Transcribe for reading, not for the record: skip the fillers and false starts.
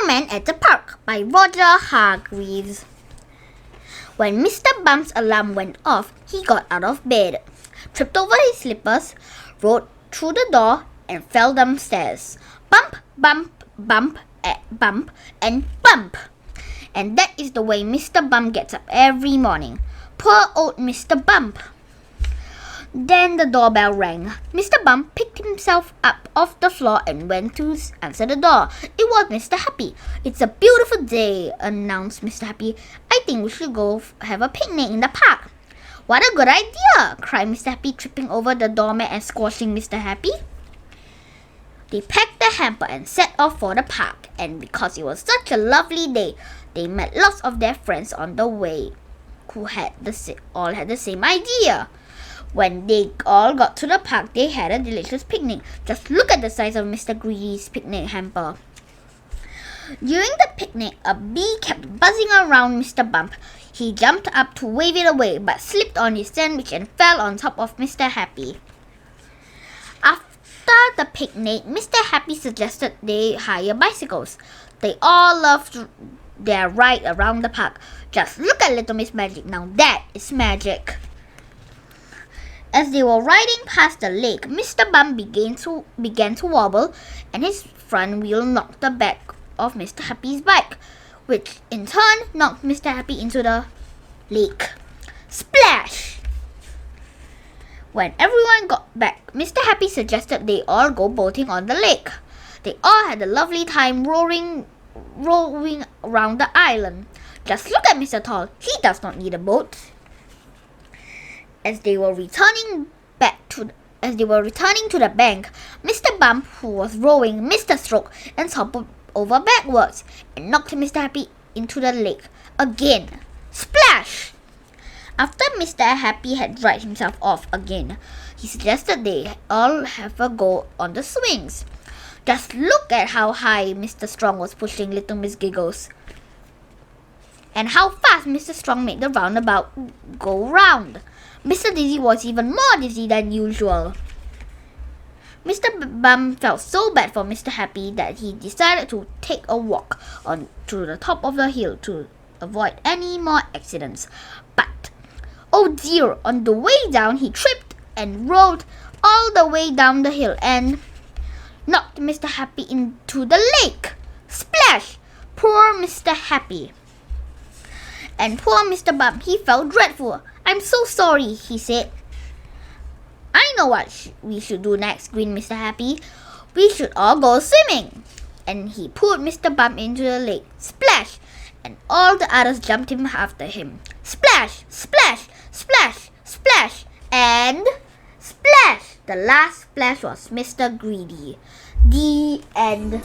Man at the Park by Roger Hargreaves. When Mr. Bump's alarm went off, he got out of bed, tripped over his slippers, rode through the door, and fell downstairs. Bump, bump, bump, bump, and bump. And that is the way Mr. Bump gets up every morning. Poor old Mr. Bump. Then the doorbell rang. Mr. Bump picked himself up off the floor and went to answer the door. It was Mr. Happy. "It's a beautiful day," announced Mr. Happy. "I think we should go have a picnic in the park." "What a good idea!" cried Mr. Happy, tripping over the doormat and squashing Mr. Happy. They packed the hamper and set off for the park, and because it was such a lovely day, they met lots of their friends on the way who all had the same idea. When they all got to the park, they had a delicious picnic. Just look at the size of Mr. Greedy's picnic hamper. During the picnic, a bee kept buzzing around Mr. Bump. He jumped up to wave it away, but slipped on his sandwich and fell on top of Mr. Happy. After the picnic, Mr. Happy suggested they hire bicycles. They all loved their ride around the park. Just look at Little Miss Magic. Now that is magic. As they were riding past the lake, Mr. Bump began to wobble, and his front wheel knocked the back of Mr. Happy's bike, which in turn knocked Mr. Happy into the lake. Splash! When everyone got back, Mr. Happy suggested they all go boating on the lake. They all had a lovely time rowing around the island. Just look at Mr. Tall. He does not need a boat. As they were returning to the bank, Mr. Bump, who was rowing, missed a stroke and toppled over backwards and knocked Mr. Happy into the lake again. Splash! After Mr. Happy had dried himself off again, he suggested they all have a go on the swings. Just look at how high Mr. Strong was pushing Little Miss Giggles, and how fast Mr. Strong made the roundabout go round. Mr. Dizzy was even more dizzy than usual. Mr. Bump felt so bad for Mr. Happy that he decided to take a walk to the top of the hill to avoid any more accidents. But, oh dear, on the way down he tripped and rolled all the way down the hill and knocked Mr. Happy into the lake. Splash! Poor Mr. Happy. And poor Mr. Bump, he felt dreadful. "I'm so sorry," he said. "I know what we should do next," grinned Mr. Happy. "We should all go swimming." And he pulled Mr. Bump into the lake. Splash! And all the others jumped in after him. Splash! Splash! Splash! Splash! And splash! The last splash was Mr. Greedy. The end.